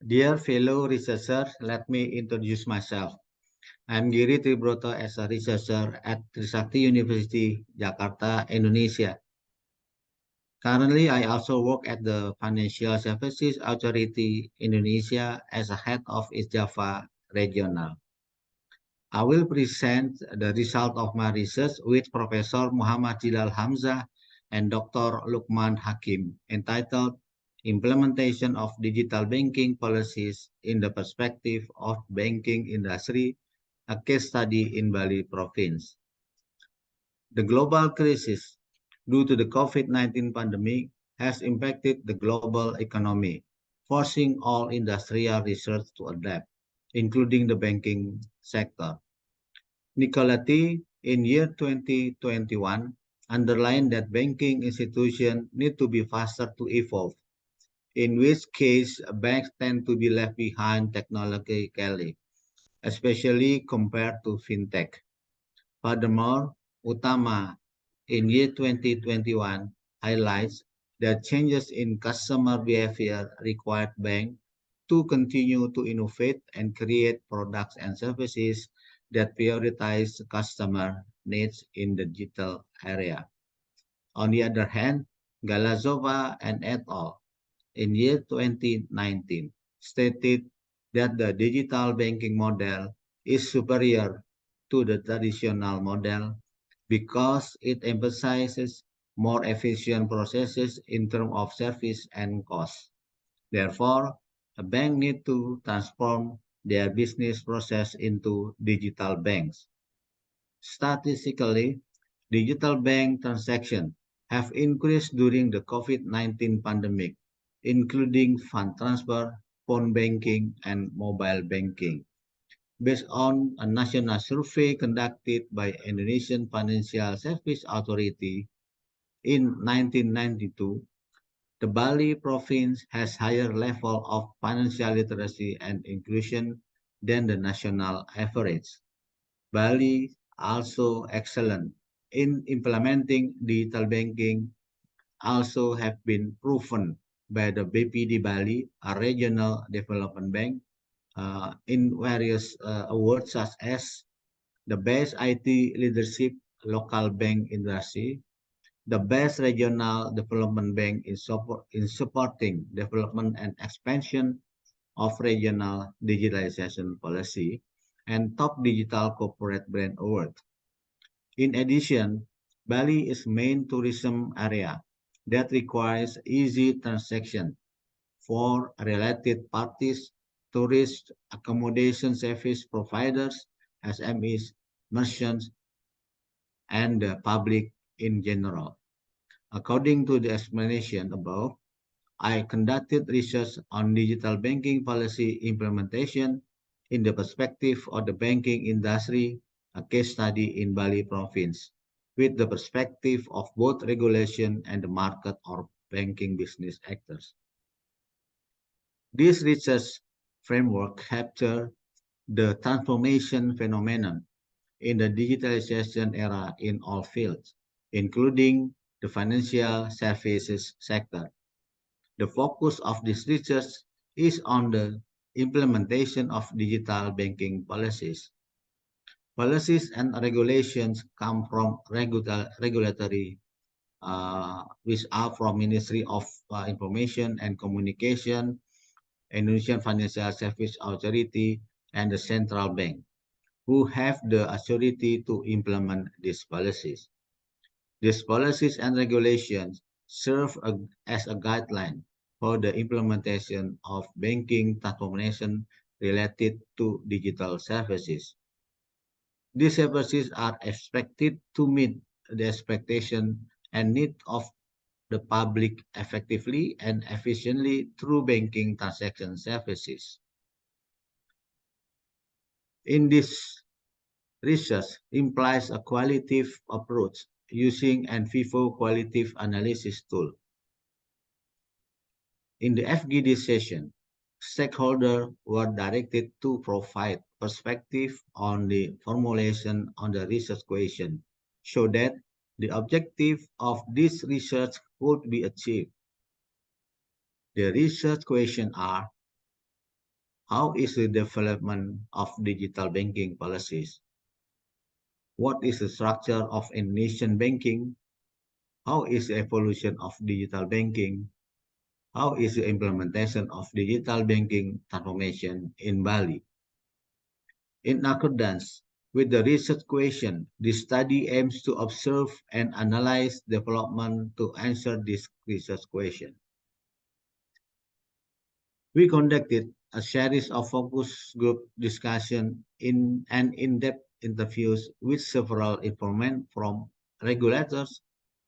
Dear fellow researcher, let me introduce myself. I'm Giri Tribroto as a researcher at Trisakti University, Jakarta, Indonesia. Currently, I also work at the Financial Services Authority Indonesia as a head of East Java Regional. I will present the result of my research with Professor Muhammad Jilal Hamzah and Dr. Lukman Hakim, entitled Implementation of Digital Banking Policies in the Perspective of Banking Industry, a case study in Bali Province. The global crisis due to the COVID-19 pandemic has impacted the global economy, forcing all industrial research to adapt, including the banking sector. Nicoletti, in year 2021, underlined that banking institutions need to be faster to evolve, in which case banks tend to be left behind technologically, especially compared to fintech. Furthermore, Utama, in year 2021, highlights that changes in customer behavior required banks to continue to innovate and create products and services that prioritize customer needs in the digital area. On the other hand, Galazova and et al. In year 2019 stated that the digital banking model is superior to the traditional model because it emphasizes more efficient processes in terms of service and cost. Therefore, a bank needs to transform their business process into digital banks. Statistically, digital bank transactions have increased during the COVID-19 pandemic, including fund transfer, phone banking, and mobile banking. Based on a national survey conducted by Indonesian Financial Service Authority in 1992, the Bali province has higher level of financial literacy and inclusion than the national average. Bali also excellent in implementing digital banking also have been proven by the BPD Bali, a regional development bank, in various awards such as the best IT leadership local bank industry, the best regional development bank in supporting development and expansion of regional digitalization policy, and top digital corporate brand award. In addition, Bali is main tourism area that requires easy transaction for related parties, tourist accommodation service providers, SMEs, merchants, and the public in general. According to the explanation above, I conducted research on digital banking policy implementation in the perspective of the banking industry, a case study in Bali province, with the perspective of both regulation and the market or banking business actors. This research framework captures the transformation phenomenon in the digitalization era in all fields, including the financial services sector. The focus of this research is on the implementation of digital banking policies. Policies and regulations come from regulatory, which are from Ministry of Information and Communication, Indonesian Financial Service Authority, and the Central Bank, who have the authority to implement these policies. These policies and regulations serve as a guideline for the implementation of banking transformation related to digital services. These services are expected to meet the expectation and need of the public effectively and efficiently through banking transaction services. In this research implies a qualitative approach using an FIFO qualitative analysis tool. In the FGD session, stakeholders were directed to provide perspective on the formulation on the research question so that the objective of this research could be achieved. The research questions are: How is the development of digital banking policies? What is the structure of Indonesian banking? How is the evolution of digital banking? How is the implementation of digital banking transformation in Bali? In accordance with the research question, this study aims to observe and analyze development to answer this research question. We conducted a series of focus group discussion and in-depth interviews with several informants from regulators,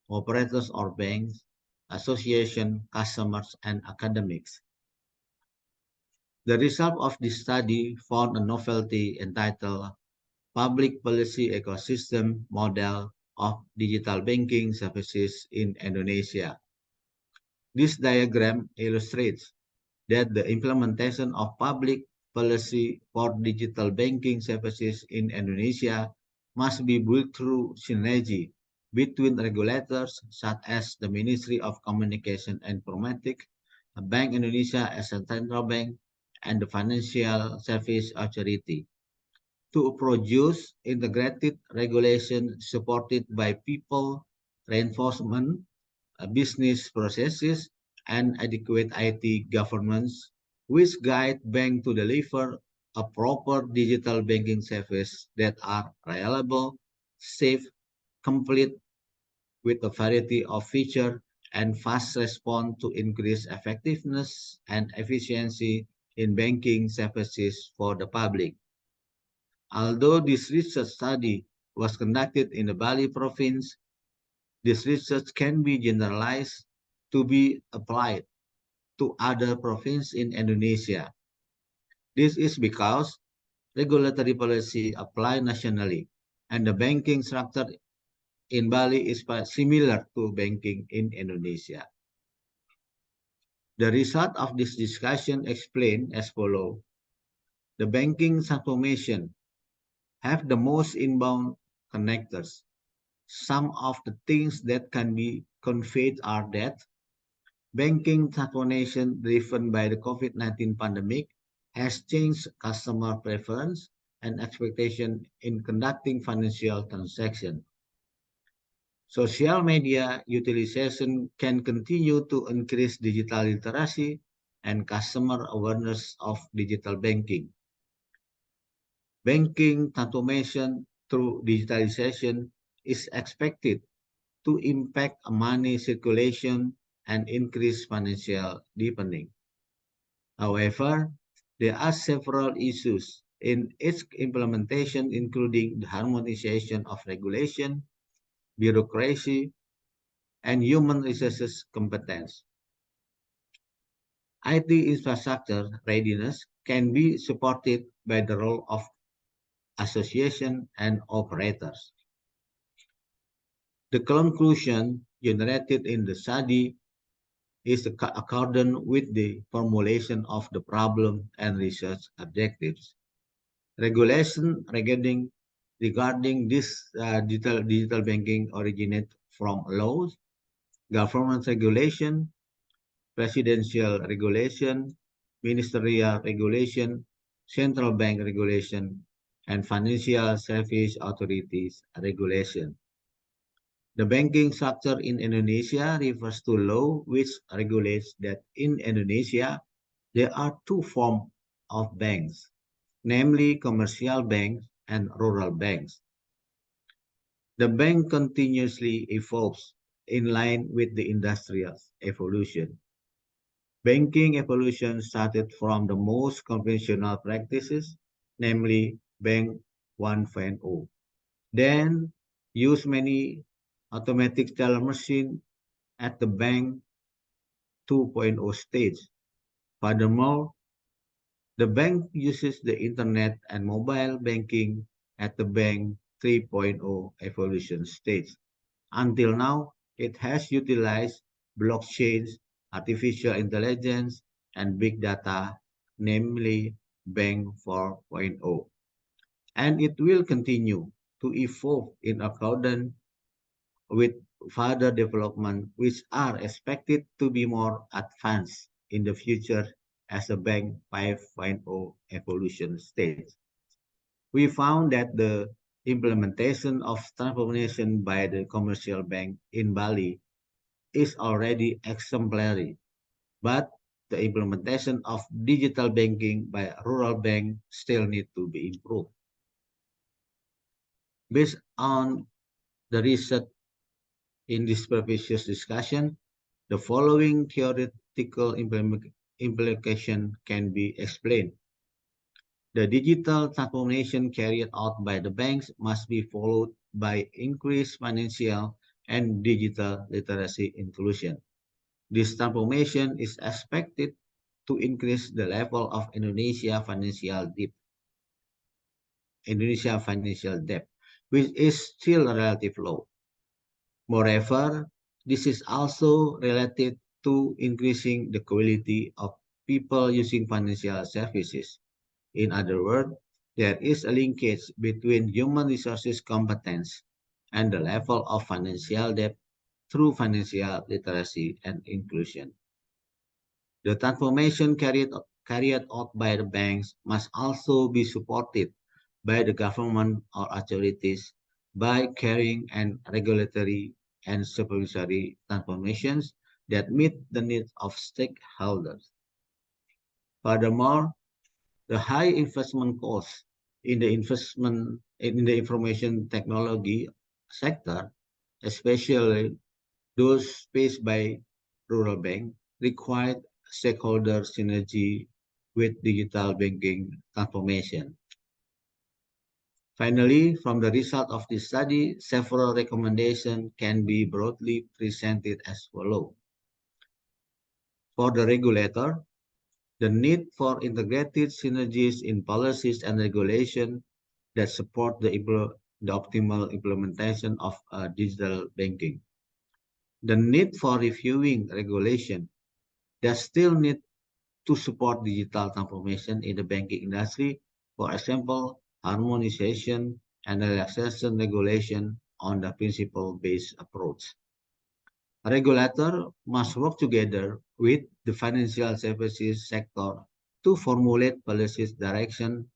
operators or banks, association, customers, and academics. The result of this study found a novelty entitled Public Policy Ecosystem Model of Digital Banking Services in Indonesia. This diagram illustrates that the implementation of public policy for digital banking services in Indonesia must be built through synergy between regulators such as the Ministry of Communication and Informatics, Bank Indonesia as a central bank, and the Financial Service Authority to produce integrated regulation supported by people reinforcement, business processes, and adequate IT governance, which guide banks to deliver a proper digital banking service that are reliable, safe, complete with a variety of features, and fast respond to increase effectiveness and efficiency in banking services for the public. Although this research study was conducted in the Bali province, this research can be generalized to be applied to other provinces in Indonesia. This is because regulatory policy apply nationally, and the banking structure in Bali is similar to banking in Indonesia. The result of this discussion explained as follows. The banking transformation have the most inbound connectors. Some of the things that can be conveyed are that banking transformation driven by the COVID-19 pandemic has changed customer preference and expectation in conducting financial transactions. Social media utilization can continue to increase digital literacy and customer awareness of digital banking. Banking transformation through digitalization is expected to impact money circulation and increase financial deepening. However, there are several issues in its implementation, including the harmonization of regulation, bureaucracy, and human resources competence. IT infrastructure readiness can be supported by the role of association and operators. The conclusion generated in the study is accordant with the formulation of the problem and research objectives. Regulation regarding this digital banking originate from laws, government regulation, presidential regulation, ministerial regulation, central bank regulation, and financial service authorities regulation. The banking structure in Indonesia refers to law which regulates that in Indonesia there are two forms of banks, namely commercial banks and rural banks. The bank continuously evolves in line with the industrial evolution. Banking evolution started from the most conventional practices, namely Bank 1.0. Then use many automatic teller machine at the Bank 2.0 stage. Furthermore, the bank uses the internet and mobile banking at the Bank 3.0 evolution stage. Until now, it has utilized blockchain, artificial intelligence, and big data, namely Bank 4.0. And it will continue to evolve in accordance with further development which are expected to be more advanced in the future as a bank 5.0 evolution stage. We found that the implementation of transformation by the commercial bank in Bali is already exemplary, but the implementation of digital banking by rural bank still need to be improved. Based on the research in this previous discussion, the following theoretical implication can be explained. The digital transformation carried out by the banks must be followed by increased financial and digital literacy inclusion. This transformation is expected to increase the level of Indonesia financial debt, which is still relatively low. Moreover, this is also related to increasing the quality of people using financial services. In other words, there is a linkage between human resources competence and the level of financial debt through financial literacy and inclusion. The transformation carried out by the banks must also be supported by the government or authorities by carrying and regulatory and supervisory transformations that meet the needs of stakeholders. Furthermore, the high investment costs in the information technology sector, especially those faced by rural bank, required stakeholder synergy with digital banking transformation. Finally, from the result of this study, several recommendations can be broadly presented as follows. For the regulator, the need for integrated synergies in policies and regulation that support the optimal implementation of digital banking. The need for reviewing regulation that still need to support digital transformation in the banking industry, for example, harmonization and relaxation regulation on the principle-based approach. A regulator must work together with the financial services sector to formulate policy direction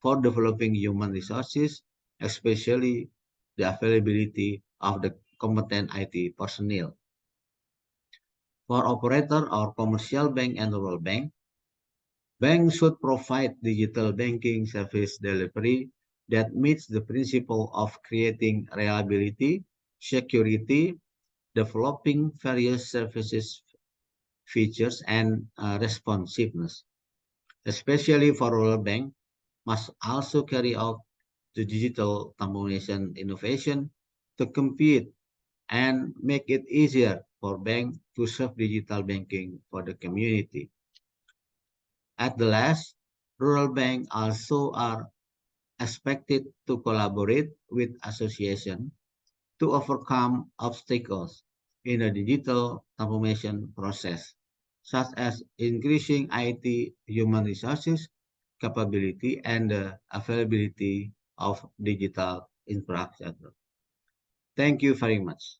for developing human resources, especially the availability of the competent IT personnel. For operator or commercial bank and rural bank, banks should provide digital banking service delivery that meets the principle of creating reliability, security, developing various services, features, and responsiveness. Especially for rural bank, must also carry out the digital transformation innovation to compete and make it easier for banks to serve digital banking for the community. At the last, rural banks also are expected to collaborate with associations to overcome obstacles in the digital transformation process, such as increasing IT human resources capability and the availability of digital infrastructure. Thank you very much.